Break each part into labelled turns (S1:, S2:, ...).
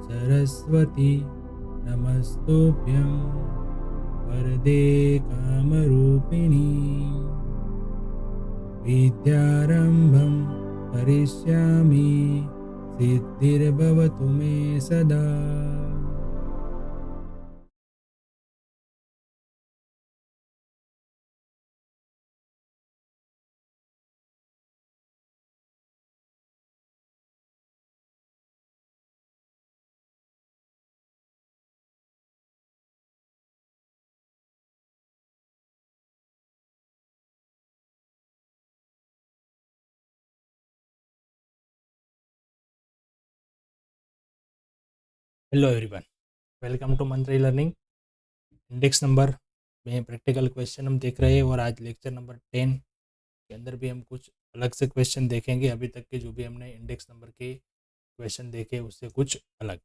S1: सरस्वती नमस्तुभ्यं वरदे कामरूपिणी विद्यारम्भं करिष्यामि सिद्धिर्भवतु मे सदा। हेलो एवरीवन, वेलकम टू मंत्री लर्निंग। इंडेक्स नंबर में प्रैक्टिकल क्वेश्चन हम देख रहे हैं और आज लेक्चर नंबर 10 के अंदर भी हम कुछ अलग से क्वेश्चन देखेंगे। अभी तक के जो भी हमने इंडेक्स नंबर के क्वेश्चन देखे उससे कुछ अलग।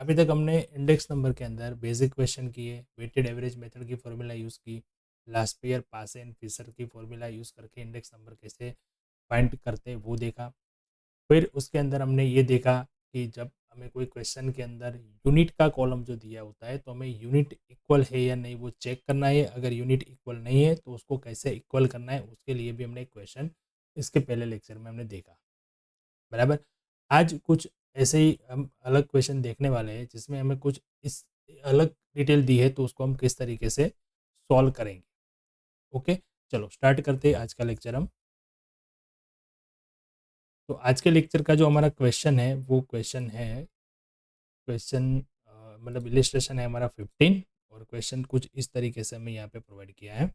S1: अभी तक हमने इंडेक्स नंबर के अंदर बेसिक क्वेश्चन किए, वेटेड एवरेज मेथड की फॉर्मूला यूज़ की, Laspeyres Paasche and Fisher की फॉर्मूला यूज़ करके इंडेक्स नंबर कैसे फाइंड करते वो देखा। फिर उसके अंदर हमने ये देखा कि जब हमें कोई क्वेश्चन के अंदर यूनिट का कॉलम जो दिया होता है तो हमें यूनिट इक्वल है या नहीं वो चेक करना है। अगर यूनिट इक्वल नहीं है तो उसको कैसे इक्वल करना है उसके लिए भी हमने एक क्वेश्चन इसके पहले लेक्चर में हमने देखा, बराबर। आज कुछ ऐसे ही हम अलग क्वेश्चन देखने वाले हैं जिसमें हमें कुछ इस अलग डिटेल दी है तो उसको हम किस तरीके से सॉल्व करेंगे। ओके, चलो स्टार्ट करते हैं आज का लेक्चर हम। तो आज के लेक्चर का जो हमारा क्वेश्चन है वो क्वेश्चन है, क्वेश्चन मतलब इलिस्ट्रेशन है हमारा 15 और क्वेश्चन कुछ इस तरीके से हमें यहाँ पे प्रोवाइड किया है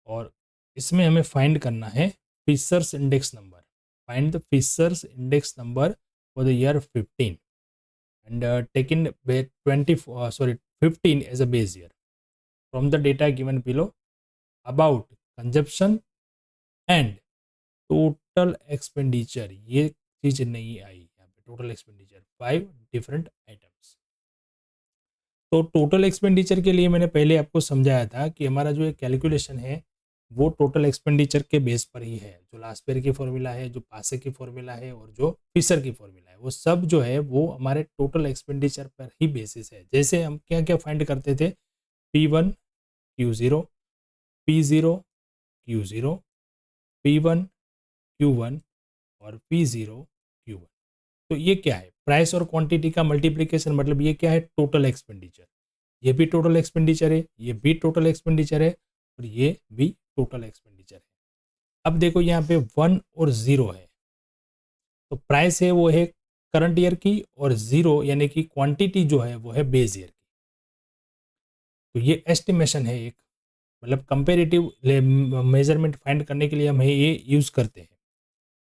S1: और इसमें हमें फाइंड करना है Fisher's index number. Find the Fisher's index number for the year 15 and taken 15 as a base year from the data given below about consumption and total expenditure। ये चीज नहीं आई यहाँ पे, टोटल एक्सपेंडिचर 5 डिफरेंट आइटम्स। तो total expenditure के लिए मैंने पहले आपको समझाया था कि हमारा जो कैलकुलेशन है वो टोटल एक्सपेंडिचर के बेस पर ही है। जो लास्ट ईयर की फॉर्मूला है, जो पासे की फॉर्मूला है और जो फिशर की फॉर्मूला है वो सब जो है वो हमारे टोटल एक्सपेंडिचर पर ही बेसिस है। जैसे हम क्या क्या फाइंड करते थे, P1 Q0, P0 Q0, P1 Q1 और P0 Q1। तो ये क्या है, प्राइस और क्वांटिटी का मल्टीप्लीकेशन, मतलब ये क्या है, टोटल एक्सपेंडिचर। ये भी टोटल एक्सपेंडिचर है, ये भी टोटल एक्सपेंडिचर है और ये भी टोटल एक्सपेंडिचर है। अब देखो यहाँ पे 1 और 0 है, तो प्राइस है वो है करंट ईयर की और 0 यानी कि क्वांटिटी जो है वो है बेस ईयर की। तो ये एस्टिमेशन है एक, मतलब कंपेरेटिव मेजरमेंट फाइंड करने के लिए हम ये यूज करते हैं।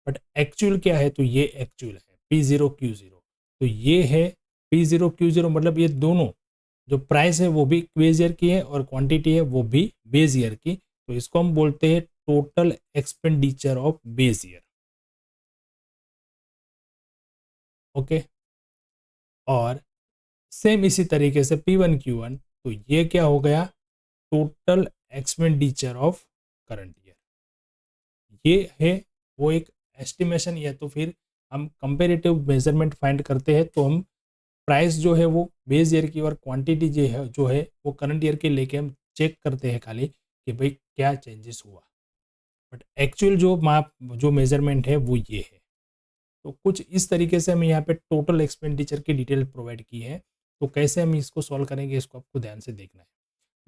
S1: बट एक्चुअल क्या है, तो ये एक्चुअल है P0Q0। तो ये है P0Q0, मतलब ये दोनों जो प्राइस है वो भी बेस ईयर की है और क्वांटिटी है वो भी बेस ईयर की। तो इसको हम बोलते हैं total expenditure of base year. Okay, और सेम इसी तरीके से P1Q1, तो ये क्या हो गया, total expenditure of current year. ये है वो एक एस्टिमेशन, या तो फिर हम कंपेरेटिव मेजरमेंट फाइंड करते हैं तो हम प्राइस जो है वो बेस ईयर की और क्वांटिटी जो है वो करंट ईयर के लेके हम चेक करते हैं खाली कि भाई क्या चेंजेस हुआ। बट एक्चुअल जो माप, जो मेजरमेंट है वो ये है। तो कुछ इस तरीके से हमें यहाँ पे टोटल एक्सपेंडिचर की डिटेल प्रोवाइड की है। तो कैसे हम इसको सॉल्व करेंगे इसको आपको ध्यान से देखना है।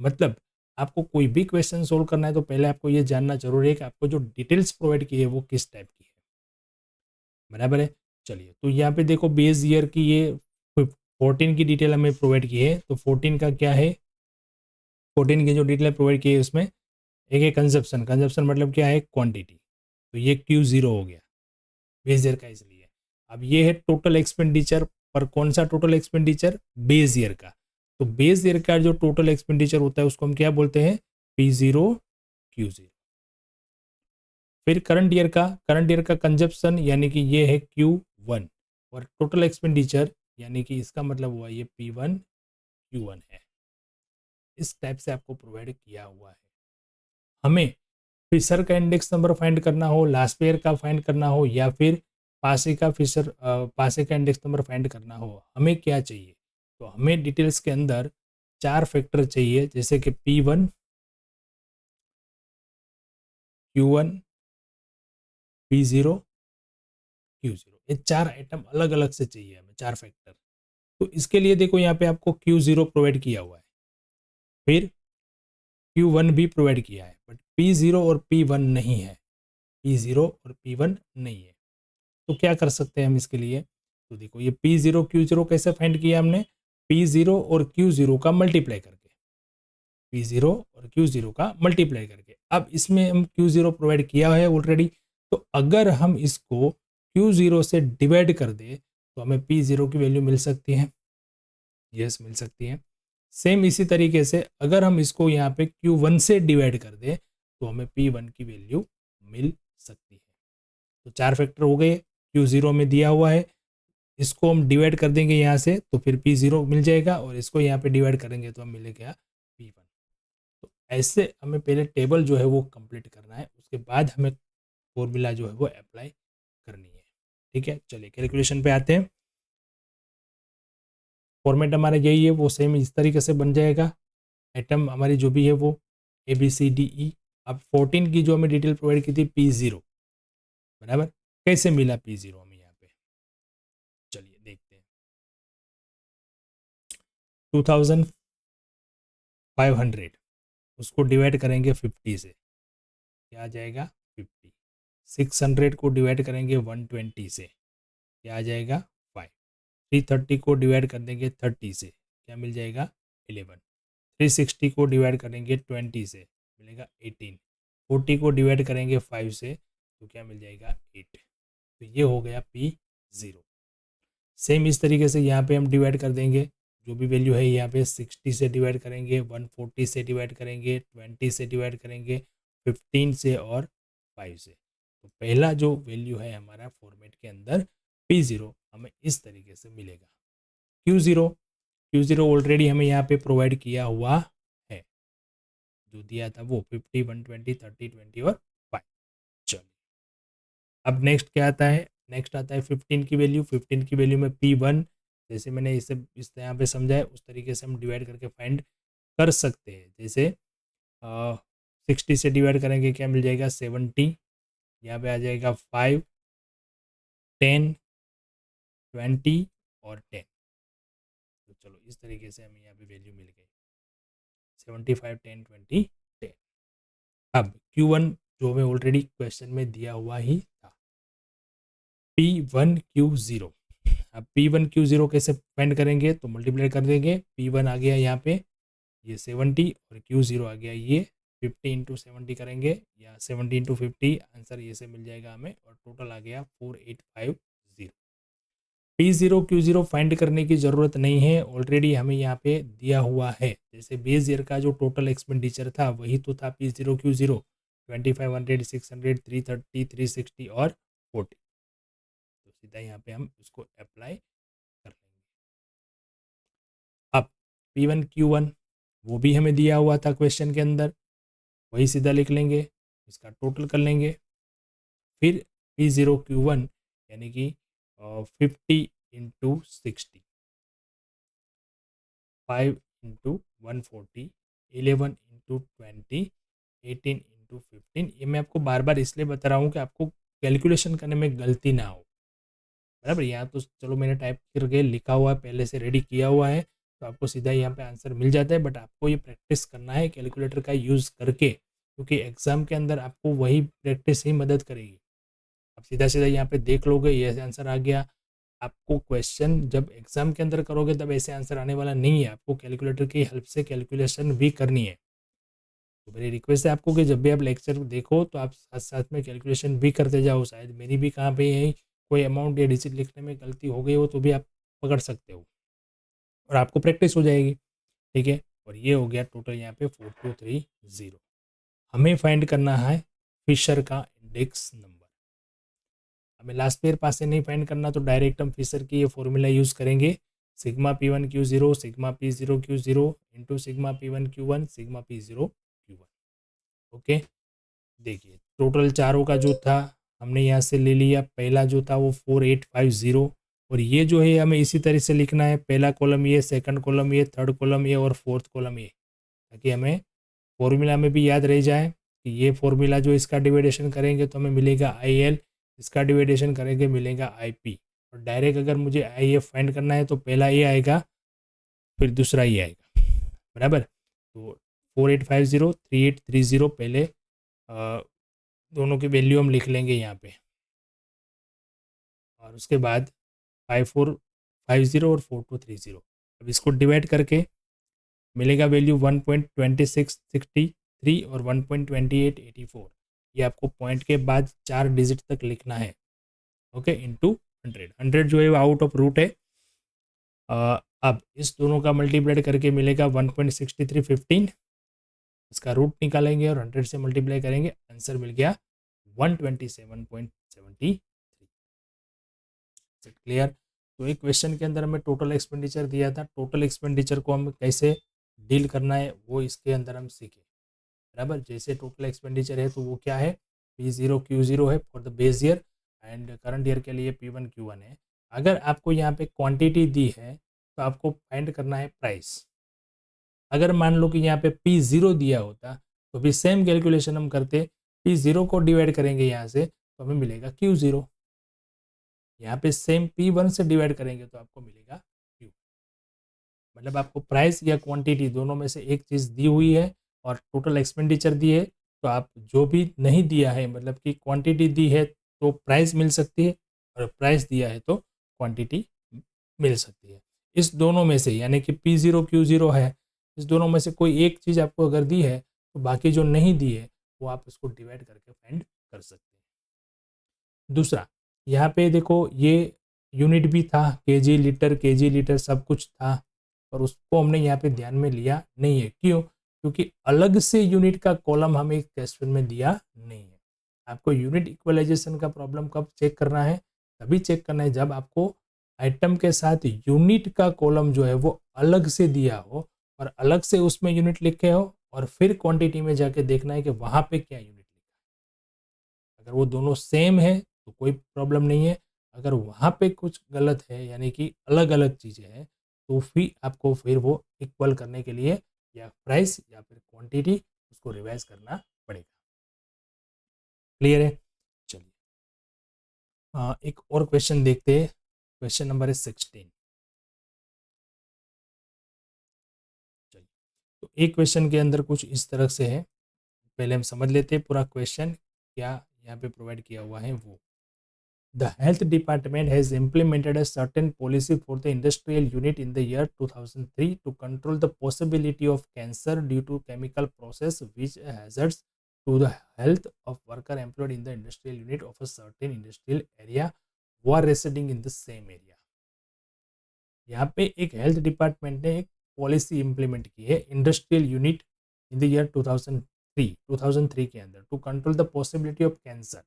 S1: मतलब आपको कोई भी क्वेश्चन सोल्व करना है तो पहले आपको ये जानना जरूरी है कि आपको जो डिटेल्स प्रोवाइड की है वो किस टाइप की है, बराबर है। चलिए, तो यहाँ पे देखो बेस ईयर की ये 14 की डिटेल हमें प्रोवाइड की है। तो 14 का क्या है, 14 की जो डिटेल प्रोवाइड की है उसमें एक है कंजप्शन। कंजप्शन मतलब क्या है, क्वांटिटी। तो ये Q0 हो गया बेस ईयर का, इसलिए। अब ये है टोटल एक्सपेंडिचर, पर कौन सा टोटल एक्सपेंडिचर, बेस ईयर का। तो बेस ईयर का जो टोटल एक्सपेंडिचर होता है उसको हम क्या बोलते हैं, P0Q0। फिर करंट ईयर का कंजप्शन यानी कि ये है Q1 और टोटल एक्सपेंडिचर यानी कि इसका मतलब हुआ ये P1Q1 है। इस टाइप से आपको प्रोवाइड किया हुआ है। हमें फिशर का इंडेक्स नंबर फाइंड करना हो, लास्ट पेयर का फाइंड करना हो, या फिर पासे का इंडेक्स नंबर फाइंड करना हो, हमें क्या चाहिए? तो हमें डिटेल्स के अंदर 4 फैक्टर चाहिए, जैसे कि P1, Q1, P0, Q0। ये 4 आइटम अलग अलग से चाहिए हमें, 4 फैक्टर। तो इसके लिए देखो यहाँ पे आपको Q0 प्रोवाइड किया हुआ है, फिर Q1 भी प्रोवाइड किया है, बट P0 और P1 नहीं है। P0 और P1 नहीं है। तो क्या कर सकते हैं हम इसके लिए? तो देखो ये P0 Q0 कैसे फाइंड किया हमने? P0 और Q0 का मल्टीप्लाई करके, P0 और Q0 का मल्टीप्लाई करके। अब इसमें हम Q0 प्रोवाइड किया है ऑलरेडी, तो अगर हम इसको Q0 से डिवाइड कर दे तो हमें P0 की वैल्यू मिल सकती है। यस, मिल सकती है। सेम इसी तरीके से अगर हम इसको यहाँ पे Q1 से डिवाइड कर दे तो हमें P1 की वैल्यू मिल सकती है। तो 4 फैक्टर हो गए, Q0 में दिया हुआ है, इसको हम डिवाइड कर देंगे यहाँ से तो फिर P0 मिल जाएगा, और इसको यहाँ पे डिवाइड करेंगे तो हम मिलेगा P1। तो ऐसे हमें पहले टेबल जो है वो कंप्लीट करना है, उसके बाद हमें फॉर्मूला जो है वो अप्लाई करनी है। ठीक है, चलिए कैलकुलेशन पे आते हैं। फॉर्मेट हमारा यही है, वो सेम इस तरीके से बन जाएगा। आइटम हमारी जो भी है वो ABCDE। अब 14 की जो हमें डिटेल प्रोवाइड की थी P0, बराबर। कैसे मिला P0 हमें यहाँ पे? चलिए देखते हैं। 2500 उसको डिवाइड करेंगे 50 से, क्या आ जाएगा? 50। 600 को डिवाइड करेंगे 120 से, क्या आ जाएगा? 5। 330 को डिवाइड कर देंगे 30 से, क्या मिल जाएगा? 11। 360 को डिवाइड करेंगे 20 से, मिलेगा 18। 40 को डिवाइड करेंगे 5 से तो क्या मिल जाएगा? 8। तो ये हो गया P0। सेम इस तरीके से यहाँ पे हम डिवाइड कर देंगे, जो भी वैल्यू है यहाँ पे 60 से डिवाइड करेंगे, 140 से डिवाइड करेंगे, 20 से डिवाइड करेंगे, 15 से और 5 से। तो पहला जो वैल्यू है हमारा फॉर्मेट के अंदर P0 हमें इस तरीके से मिलेगा। Q0 ऑलरेडी हमें यहाँ पे प्रोवाइड किया हुआ है, जो दिया था वो 50, 120, 30, 20 और 5। चलिए अब नेक्स्ट क्या आता है? नेक्स्ट आता है 15 की वैल्यू। 15 की वैल्यू में P1, जैसे मैंने इसे इस यहाँ पे समझाया उस तरीके से हम डिवाइड करके फाइंड कर सकते हैं। जैसे 60 से डिवाइड करेंगे, क्या मिल जाएगा? 70। यहाँ पे आ जाएगा 5, 10, 20 और 10। तो चलो इस तरीके से हमें यहाँ पे वैल्यू मिल गई 75, 10, 20, 10। अब Q1 जो हमें ऑलरेडी क्वेश्चन में दिया हुआ ही था, P1Q0। अब P1Q0 कैसे फाइंड करेंगे? तो मल्टीप्लाई कर देंगे। P1 आ गया यहाँ पे ये 70 और Q0 आ गया ये 50 इंटू 70 करेंगे, या 70 इंटू 50, आंसर ये से मिल जाएगा हमें, और टोटल आ गया 4850। P0 Q0 फाइंड करने की ज़रूरत नहीं है, ऑलरेडी हमें यहाँ पे दिया हुआ है। जैसे बेस ईयर का जो टोटल एक्सपेंडिचर था वही तो था P0 Q0, 2500, 600, 330, 360 और 40। तो सीधा यहाँ पे हम इसको अप्लाई कर लेंगे। अब P1 Q1 वो भी हमें दिया हुआ था क्वेश्चन के अंदर, वही सीधा लिख लेंगे, इसका टोटल कर लेंगे। फिर P0 Q1 यानी कि 50 इंटू 60, 5 इंटू 140, 11 इंटू 20, 18 इंटू 15। ये मैं आपको बार बार इसलिए बता रहा हूँ कि आपको कैलकुलेशन करने में गलती ना हो, बराबर। यहाँ तो चलो मैंने टाइप करके लिखा हुआ है, पहले से रेडी किया हुआ है, तो आपको सीधा यहाँ पे आंसर मिल जाता है। बट आपको ये प्रैक्टिस करना है कैलकुलेटर का यूज़ करके, क्योंकि एग्जाम के अंदर आपको वही प्रैक्टिस ही मदद करेगी। आप सीधा सीधा यहाँ पे देख लोगे ये आंसर आ गया, आपको क्वेश्चन जब एग्जाम के अंदर करोगे तब ऐसे आंसर आने वाला नहीं है, आपको कैलकुलेटर की हेल्प से कैलकुलेशन भी करनी है। तो मेरी रिक्वेस्ट है आपको कि जब भी आप लेक्चर देखो तो आप साथ साथ में कैलकुलेशन भी करते जाओ। शायद मेरी भी कहाँ पे यही कोई अमाउंट या डिजिट लिखने में गलती हो गई हो तो भी आप पकड़ सकते हो, और आपको प्रैक्टिस हो जाएगी। ठीक है, और ये हो गया टोटल यहाँ पे 4230। हमें फाइंड करना है फिशर का इंडेक्स नंबर। हमें लास्ट पेयर पास से नहीं फाइंड करना, तो डायरेक्ट हम फिशर की ये फॉर्मूला यूज़ करेंगे, sigma P1Q0 sigma P0Q0 into sigma P1Q1 sigma P0Q1। Okay, देखिए टोटल चारों का जो था हमने यहाँ से ले लिया, पहला जो था वो 4850, और ये जो है हमें इसी तरह से लिखना है, पहला कॉलम ये, सेकंड कॉलम ये, थर्ड कॉलम ये और फोर्थ कॉलम ये, ताकि हमें फॉर्मूला में भी याद रह जाए कि ये फॉर्मूला जो इसका डिवाइडेशन करेंगे तो हमें मिलेगा IL, इसका डिवाइडेशन करेंगे मिलेगा IP, और डायरेक्ट अगर मुझे IF फाइंड करना है तो पहला ये आएगा फिर दूसरा ये आएगा, बराबर। तो 4850 3830 पहले दोनों की वैल्यू हम लिख लेंगे यहाँ पे, और उसके बाद 5450 और 4230, अब इसको डिवाइड करके मिलेगा वैल्यू 1.2663 और 1.2884, ये आपको पॉइंट के बाद 4 डिजिट तक लिखना है, ओके, इंटू 100। 100 जो है वो आउट ऑफ रूट है। अब इस दोनों का मल्टीप्लाइड करके मिलेगा 1.6315, इसका रूट निकालेंगे और 100 से मल्टीप्लाई करेंगे, आंसर मिल गया 127.73। क्लियर। तो एक क्वेश्चन के अंदर हमें टोटल एक्सपेंडिचर दिया था, टोटल एक्सपेंडिचर को हम कैसे डील करना है वो इसके अंदर हम सीखे, बराबर। जैसे टोटल एक्सपेंडिचर है तो वो क्या है, P0 Q0 है for the base year, and current year के लिए P1 Q1 है। अगर आपको यहाँ पे क्वांटिटी दी है तो आपको फाइंड करना है प्राइस। अगर मान लो कि यहाँ पे P0 दिया होता तो भी सेम कैलकुलेशन हम करते, P0 को डिवाइड करेंगे यहाँ से तो हमें मिलेगा Q0, यहाँ पे सेम P1 से डिवाइड करेंगे तो आपको मिलेगा Q। मतलब आपको प्राइस या क्वांटिटी दोनों में से एक चीज़ दी हुई है और टोटल एक्सपेंडिचर दी है, तो आप जो भी नहीं दिया है, मतलब कि क्वांटिटी दी है तो प्राइस मिल सकती है, और प्राइस दिया है तो क्वांटिटी मिल सकती है। इस दोनों में से यानी कि P0 Q0 है, इस दोनों में से कोई एक चीज़ आपको अगर दी है तो बाकी जो नहीं दी है वो आप उसको डिवाइड करके फाइंड कर सकते हैं। दूसरा, यहाँ पे देखो ये यूनिट भी था, केजी लीटर सब कुछ था, और उसको हमने यहाँ पे ध्यान में लिया नहीं है। क्यों? क्योंकि अलग से यूनिट का कॉलम हमें एक क्वेश्चन में दिया नहीं है। आपको यूनिट इक्वलाइजेशन का प्रॉब्लम कब चेक करना है, तभी चेक करना है जब आपको आइटम के साथ यूनिट का कॉलम जो है वो अलग से दिया हो और अलग से उसमें यूनिट लिखे हो, और फिर क्वांटिटी में जाके देखना है कि वहाँ पे क्या यूनिट लिखा है। अगर वो दोनों सेम है तो कोई प्रॉब्लम नहीं है, अगर वहाँ पे कुछ गलत है यानी कि अलग अलग चीज़ें हैं तो फिर आपको फिर वो इक्वल करने के लिए या प्राइस या फिर क्वांटिटी उसको रिवाइज करना पड़ेगा। क्लियर है? चलिए एक और क्वेश्चन देखते हैं, क्वेश्चन नंबर है 16। चलिए, तो एक क्वेश्चन के अंदर कुछ इस तरह से है, पहले हम समझ लेते हैं पूरा क्वेश्चन क्या यहाँ पे प्रोवाइड किया हुआ है वो। The health department has implemented a certain policy for the industrial unit in the year 2003 to control the possibility of cancer due to chemical process which hazards to the health of worker employed in the industrial unit of a certain industrial area who are residing in the same area। यहाँ पे एक health department ने एक policy implement की है industrial unit in the year 2003 के अंदर, to control the possibility of cancer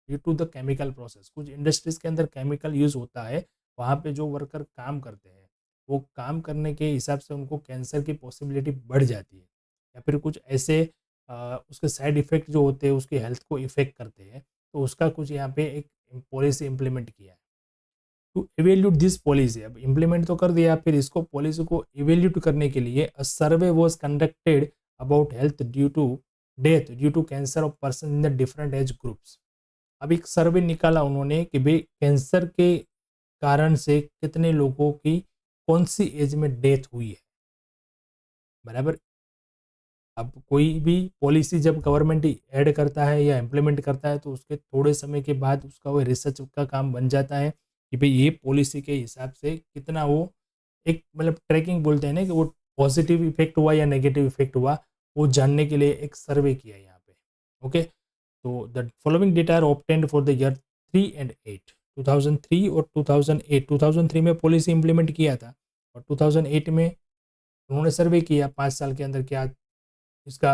S1: due to the chemical process. कुछ इंडस्ट्रीज के अंदर केमिकल यूज होता है, वहाँ पे जो वर्कर काम करते हैं वो काम करने के हिसाब से उनको कैंसर की पॉसिबिलिटी बढ़ जाती है, या फिर कुछ ऐसे उसके साइड इफ़ेक्ट जो होते हैं उसकी हेल्थ को इफ़ेक्ट करते हैं, तो उसका कुछ यहाँ पे एक पॉलिसी इम्प्लीमेंट किया है। टू इवेल्यूट दिस पॉलिसी, अब इम्प्लीमेंट तो कर दिया, फिर इसको पॉलिसी को इवेल्यूट करने के लिए a survey was conducted about health due to death due to cancer of person in the different age groups. अब एक सर्वे निकाला उन्होंने कि भाई कैंसर के कारण से कितने लोगों की कौन सी एज में डेथ हुई है, बराबर। अब कोई भी पॉलिसी जब गवर्नमेंट ऐड करता है या इम्प्लीमेंट करता है तो उसके थोड़े समय के बाद उसका वो रिसर्च का काम बन जाता है कि भाई ये पॉलिसी के हिसाब से कितना वो एक मतलब ट्रैकिंग बोलते हैं ना, कि वो पॉजिटिव इफेक्ट हुआ या नेगेटिव इफेक्ट हुआ, वो जानने के लिए एक सर्वे किया यहाँ पे। ओके, तो the following data are obtained for the year 3 and 8, 2003 और 2008। 2003 में पॉलिसी इंप्लीमेंट किया था और 2008 में उन्होंने सर्वे किया 5 साल के अंदर क्या इसका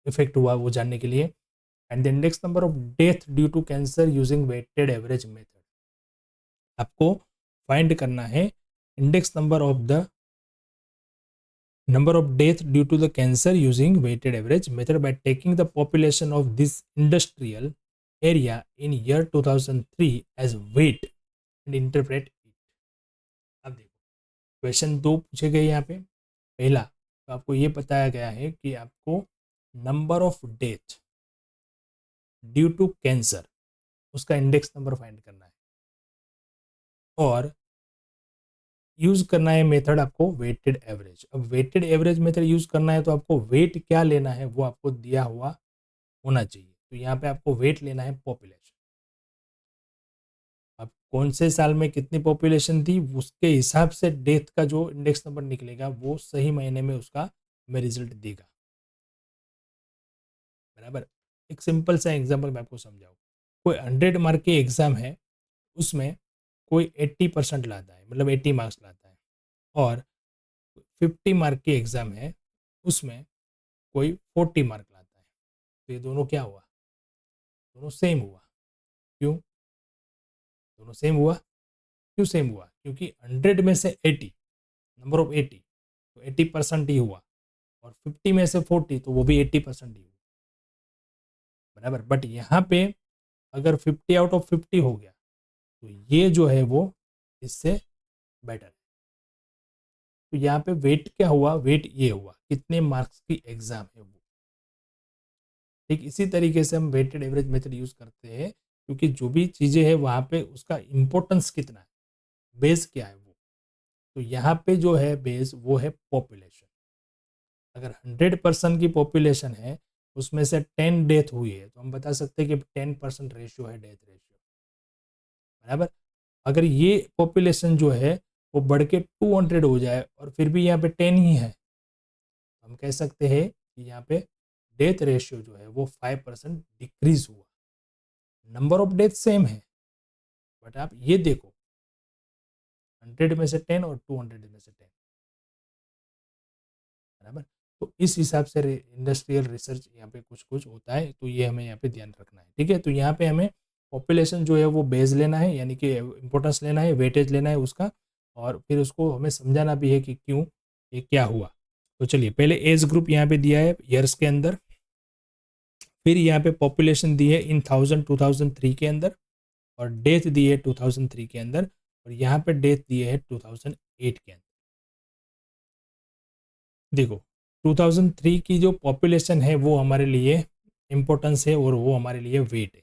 S1: इफेक्ट हुआ वो जानने के लिए। And the index number of death due to cancer using weighted average method, आपको फाइंड करना है index number of the number of death due to the cancer using weighted average method by taking the population of this industrial area in year 2003 as weight and interpret it. अब देखो question दो पूछे गए यहाँ पे। पहला तो आपको ये बताया गया है कि आपको number of death due to cancer उसका इंडेक्स नंबर फाइंड करना है और यूज करना है मेथड आपको वेटेड एवरेज। अब वेटेड एवरेज मेथड यूज करना है तो आपको वेट क्या लेना है वो आपको दिया हुआ होना चाहिए। तो यहाँ पे आपको वेट लेना है पॉपुलेशन। अब कौन से साल में कितनी पॉपुलेशन थी उसके हिसाब से डेथ का जो इंडेक्स नंबर निकलेगा वो सही महीने में उसका हमें रिजल्ट देगा। बराबर। एक सिंपल सा एग्जाम्पल मैं आपको समझाऊँ। कोई 100 मार्क के एग्जाम है उसमें कोई 80% लाता है मतलब 80 मार्क्स लाता है और 50 मार्क की एग्जाम है उसमें कोई 40 मार्क लाता है। तो ये दोनों क्या हुआ? दोनों सेम हुआ। क्यों दोनों सेम हुआ? क्यों सेम हुआ? क्योंकि 100 में से 80 नंबर ऑफ 80 तो 80% ही हुआ और 50 में से 40 तो वो भी 80% ही हुआ। बराबर। बट यहाँ पे अगर 50 आउट ऑफ 50 हो गया तो ये जो है वो इससे बेटर है। तो यहाँ पे वेट क्या हुआ? वेट ये हुआ कितने मार्क्स की एग्जाम है वो। ठीक इसी तरीके से हम वेटेड एवरेज मेथड यूज करते हैं क्योंकि जो भी चीज़ें हैं वहाँ पे उसका इम्पोर्टेंस कितना है, बेस क्या है वो। तो यहाँ पे जो है बेस वो है पॉपुलेशन। अगर 100% की पॉपुलेशन है उसमें से 10 डेथ हुई है तो हम बता सकते हैं कि 10% रेशियो है डेथ रेशियो। बराबर। अगर ये पॉपुलेशन जो है वो बढ़ के 200 हो जाए और फिर भी यहाँ पे 10 ही है तो हम कह सकते हैं कि यहाँ पे डेथ रेशियो जो है वो 5% डिक्रीज हुआ। नंबर ऑफ डेथ सेम है बट आप ये देखो 100 में से 10 और 200 में से 10। बराबर। तो इस हिसाब से इंडस्ट्रियल रिसर्च यहाँ पे कुछ कुछ होता है तो ये हमें यहाँ पे ध्यान रखना है। ठीक है। तो यहाँ पे हमें पॉपुलेशन जो है वो बेस लेना है यानी कि इम्पोर्टेंस लेना है, वेटेज लेना है उसका और फिर उसको हमें समझाना भी है कि क्यों ये क्या हुआ। तो चलिए पहले एज ग्रुप यहाँ पे दिया है ईयर्स के अंदर, फिर यहाँ पे पॉपुलेशन दी है इन 2003 के अंदर और डेथ दी है 2003 के अंदर और यहाँ पे डेथ दी है 2008 के अंदर। देखो 2003 की जो पॉपुलेशन है वो हमारे लिए इम्पोर्टेंस है और वो हमारे लिए वेट है।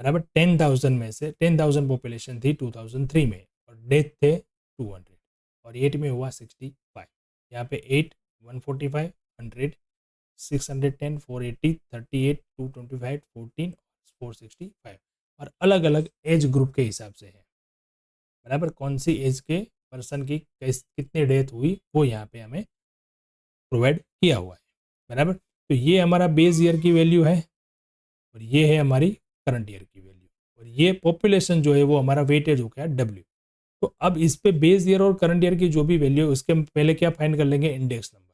S1: बराबर। 10,000 में से 10,000 पॉपुलेशन थी 2003 में और डेथ थे 200 और 8 में हुआ 65। यहाँ पे 8 145 100 610 480 38 225 14 465 और अलग अलग एज ग्रुप के हिसाब से है। बराबर। कौन सी एज के पर्सन की कितनी डेथ हुई वो यहाँ पे हमें प्रोवाइड किया हुआ है। बराबर। तो ये हमारा बेस ईयर की वैल्यू है और ये है हमारी करंट ईयर की वैल्यू और ये पॉपुलेशन जो है वो हमारा वेटेज हो गया डब्ल्यू। तो अब इस पे बेस ईयर और करंट ईयर की जो भी वैल्यू है उसके हम पहले क्या फाइंड कर लेंगे? Index number.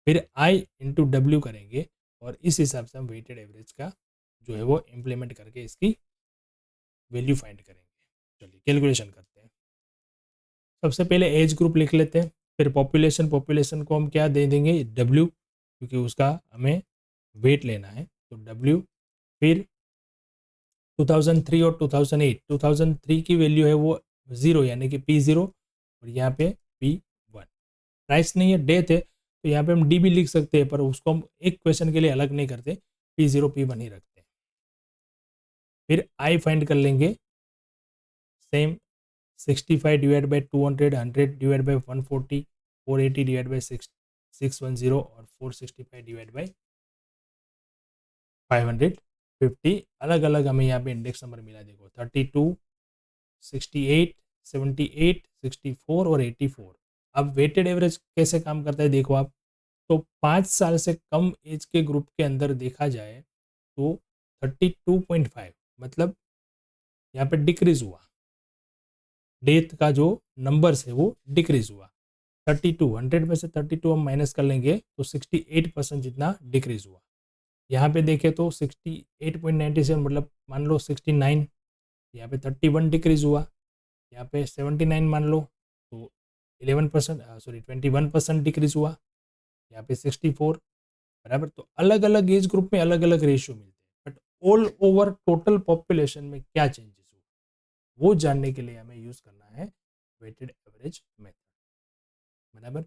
S1: फिर आई इंटू डब्ल्यू करेंगे और इस हिसाब से हम वेटेड एवरेज का जो है वो इम्प्लीमेंट करके इसकी वैल्यू फाइंड करेंगे। चलिए कैलकुलेशन करते हैं। सबसे पहले एज ग्रुप लिख लेते हैं, फिर पॉपुलेशन, पॉपुलेशन को हम क्या दे देंगे? डब्ल्यू, क्योंकि उसका हमें वेट लेना है तो डब्ल्यू। फिर 2003 और 2008, 2003 की वैल्यू है वो 0 यानी कि P0 और यहाँ पे P1। प्राइस नहीं है, डेथ है तो यहाँ पे हम डी भी लिख सकते हैं पर उसको हम एक क्वेश्चन के लिए अलग नहीं करते, P0 P1 ही रखते हैं। फिर आई फाइंड कर लेंगे, same 65 divide by 200, 100 divide by 140, 480 divide by 610 और 465 डिवाइड बाई 550। अलग अलग हमें यहाँ पे इंडेक्स नंबर मिला। देखो 32, 68, 78, 64 और 84। अब वेटेड एवरेज कैसे काम करता है देखो आप। तो 5 साल से कम एज के ग्रुप के अंदर देखा जाए तो 32.5 मतलब यहाँ पे डिक्रीज हुआ, डेथ का जो नंबर्स है वो डिक्रीज हुआ। 32, 100 में से 32 हम माइनस कर लेंगे तो 68% जितना डिक्रीज हुआ। यहाँ पे देखें तो 68.97 मतलब मान लो 69, यहाँ पे 31 डिक्रीज हुआ। यहाँ पे 79 मान लो तो 11% सॉरी 21% डिक्रीज हुआ, यहाँ पे 64, बराबर। तो अलग अलग एज ग्रुप में अलग अलग रेशियो मिलते हैं, but all over total population में क्या चेंजेस हुआ वो जानने के लिए हमें यूज करना है वेटेड एवरेज मेथड, बराबर।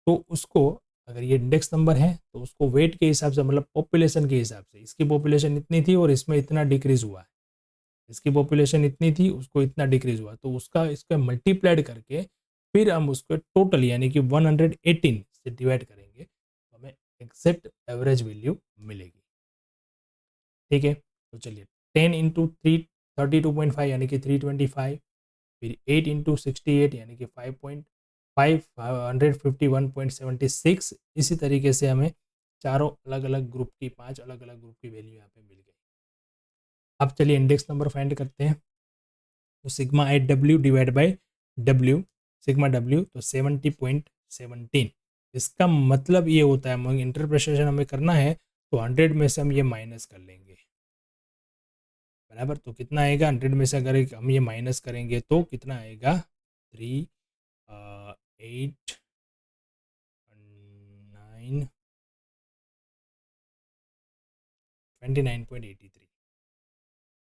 S1: तो उसको, अगर ये इंडेक्स नंबर है तो उसको वेट के हिसाब से, मतलब पॉपुलेशन के हिसाब से, इसकी पॉपुलेशन इतनी थी और इसमें इतना डिक्रीज हुआ है, इसकी पॉपुलेशन इतनी थी उसको इतना डिक्रीज हुआ, तो उसका इसका मल्टीप्लाइड करके फिर हम उसको टोटल यानी कि 118 से डिवाइड करेंगे तो हमें एग्जैक्ट एवरेज वैल्यू मिलेगी, ठीक है। तो चलिए 10 इंटू 32.5 यानी कि 325, फिर 8 इंटू 68 यानी कि 551.76, इसी तरीके से हमें चारों अलग अलग ग्रुप की, 5 अलग अलग ग्रुप की वैल्यू यहाँ पे मिल गई। अब चलिए इंडेक्स नंबर फाइंड करते हैं। तो sigma eight W divide by W, sigma W तो 70.17, इसका मतलब ये होता है, इंटरप्रिटेशन हमें करना है तो 100 में से हम ये माइनस कर लेंगे, बराबर। तो कितना आएगा 100 में से अगर हम ये माइनस करेंगे तो कितना आएगा 3 8 9 29.83,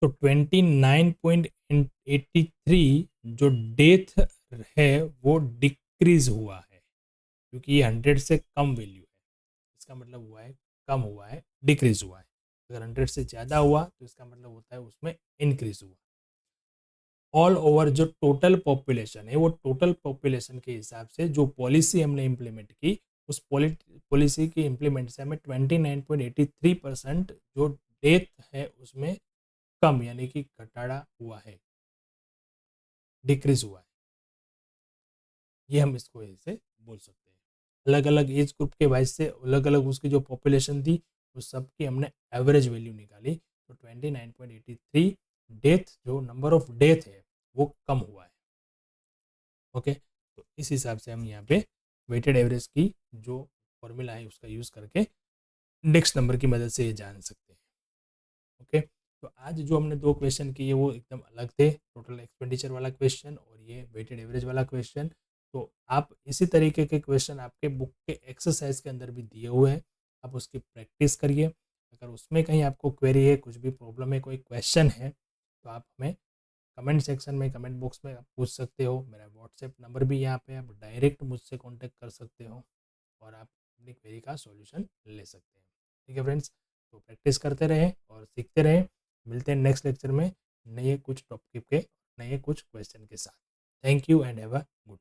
S1: तो 29.83 जो डेथ है वो डिक्रीज हुआ है, क्योंकि ये 100 से कम वैल्यू है, इसका मतलब हुआ है कम हुआ है, डिक्रीज हुआ है। अगर 100 से ज़्यादा हुआ तो इसका मतलब होता है उसमें इंक्रीज हुआ। ऑल ओवर जो टोटल पॉपुलेशन है वो टोटल पॉपुलेशन के हिसाब से जो पॉलिसी हमने इम्प्लीमेंट की, उस पॉलिसी की इम्प्लीमेंट से हमें 29.83% जो डेथ है उसमें कम यानी कि घटाड़ा हुआ है, डिक्रीज हुआ है, ये हम इसको ऐसे बोल सकते हैं। अलग अलग एज ग्रुप के वाइज से अलग अलग उसकी जो पॉपुलेशन थी उस सब की हमने एवरेज वैल्यू निकाली, तो 29.83 डेथ, जो नंबर ऑफ डेथ है वो कम हुआ है, ओके। तो इस हिसाब से हम यहाँ पे वेटेड एवरेज की जो फॉर्मूला है उसका यूज़ करके इंडेक्स नंबर की मदद से ये जान सकते हैं, ओके। तो आज जो हमने दो क्वेश्चन किए वो एकदम अलग थे, टोटल एक्सपेंडिचर वाला क्वेश्चन और ये वेटेड एवरेज वाला क्वेश्चन। तो आप इसी तरीके के क्वेश्चन आपके बुक के एक्सरसाइज के अंदर भी दिए हुए हैं, आप उसकी प्रैक्टिस करिए। अगर उसमें कहीं आपको क्वेरी है, कुछ भी प्रॉब्लम है, कोई क्वेश्चन है, तो आप हमें कमेंट सेक्शन में, कमेंट बॉक्स में आप पूछ सकते हो। मेरा व्हाट्सएप नंबर भी यहाँ पे, आप डायरेक्ट मुझसे कांटेक्ट कर सकते हो और आप अपनी क्वेरी का सॉल्यूशन ले सकते हैं, ठीक है फ्रेंड्स। तो प्रैक्टिस करते रहें और सीखते रहें। मिलते हैं नेक्स्ट लेक्चर में नए कुछ टॉपिक के, नए कुछ क्वेश्चन के साथ। Thank you and have a good.